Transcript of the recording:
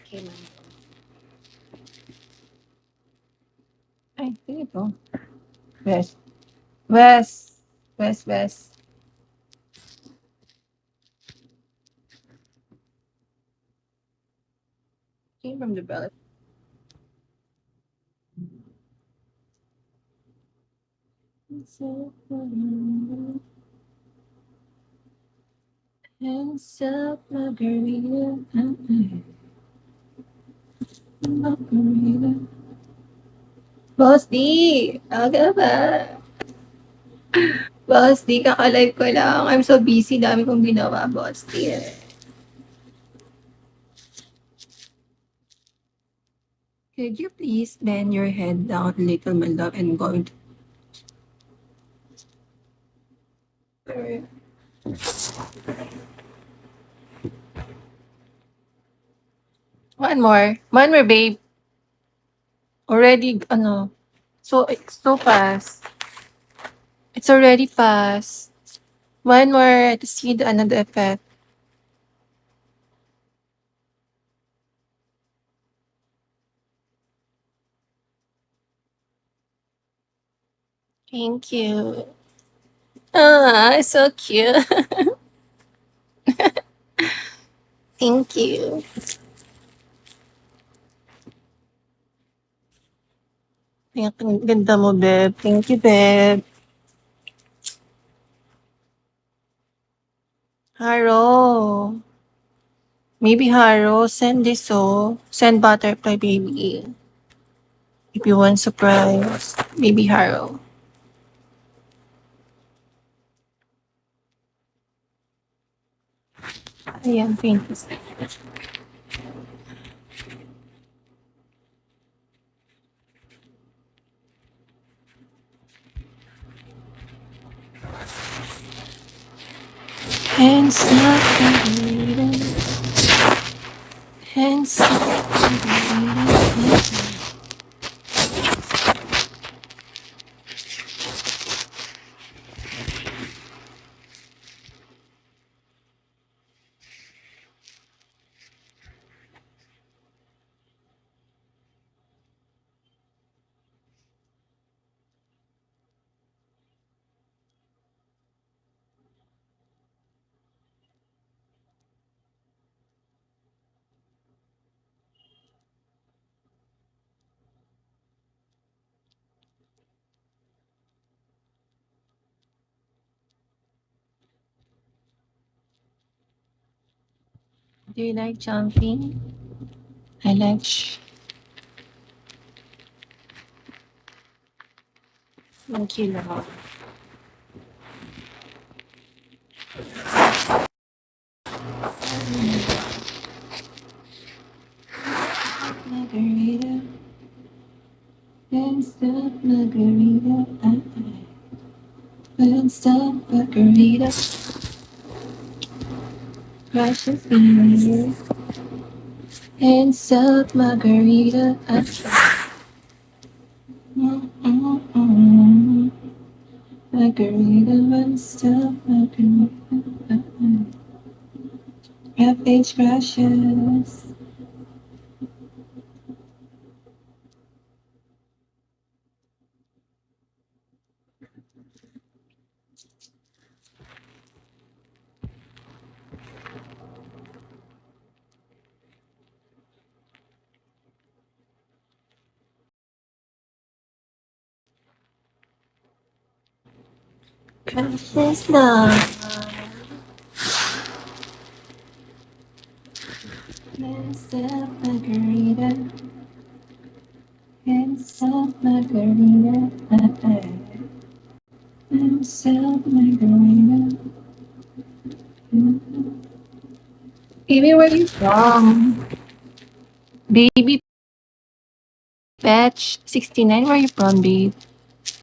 Okay, ma'am. Ay, sige po. West. West. West, west. Came from the belly. Hands up, margarita. Margarita. Boss D! Aga ba? Boss D, kaka-live ko lang. I'm so busy. Dami kong ginawa, Boss D. Could you please bend your head down a little, my love, and go into... One more. One more, babe. Already, ano, it's so fast. It's already fast. One more to see the another effect. Thank you. Ah, so cute. Thank you. Ang ganda mo, babe. Thank you, babe. Haro. Maybe Haro, send this oh. Send butterfly baby. If you want surprise. Maybe Haro. Ayan, thank you. Hands up, baby. Hands up, baby. Do you like jumping? I like Thank you, love. Margarita. Can't stop, margarita. Can't stop, margarita. Precious beer. Can't stop, margarita. Margarita, can't stop, margarita. FH crashes. Crashes love. Can't stop, margarita. Can't stop, margarita. Can't stop, margarita. Baby, where you from? Baby Patch 69, where you from, babe?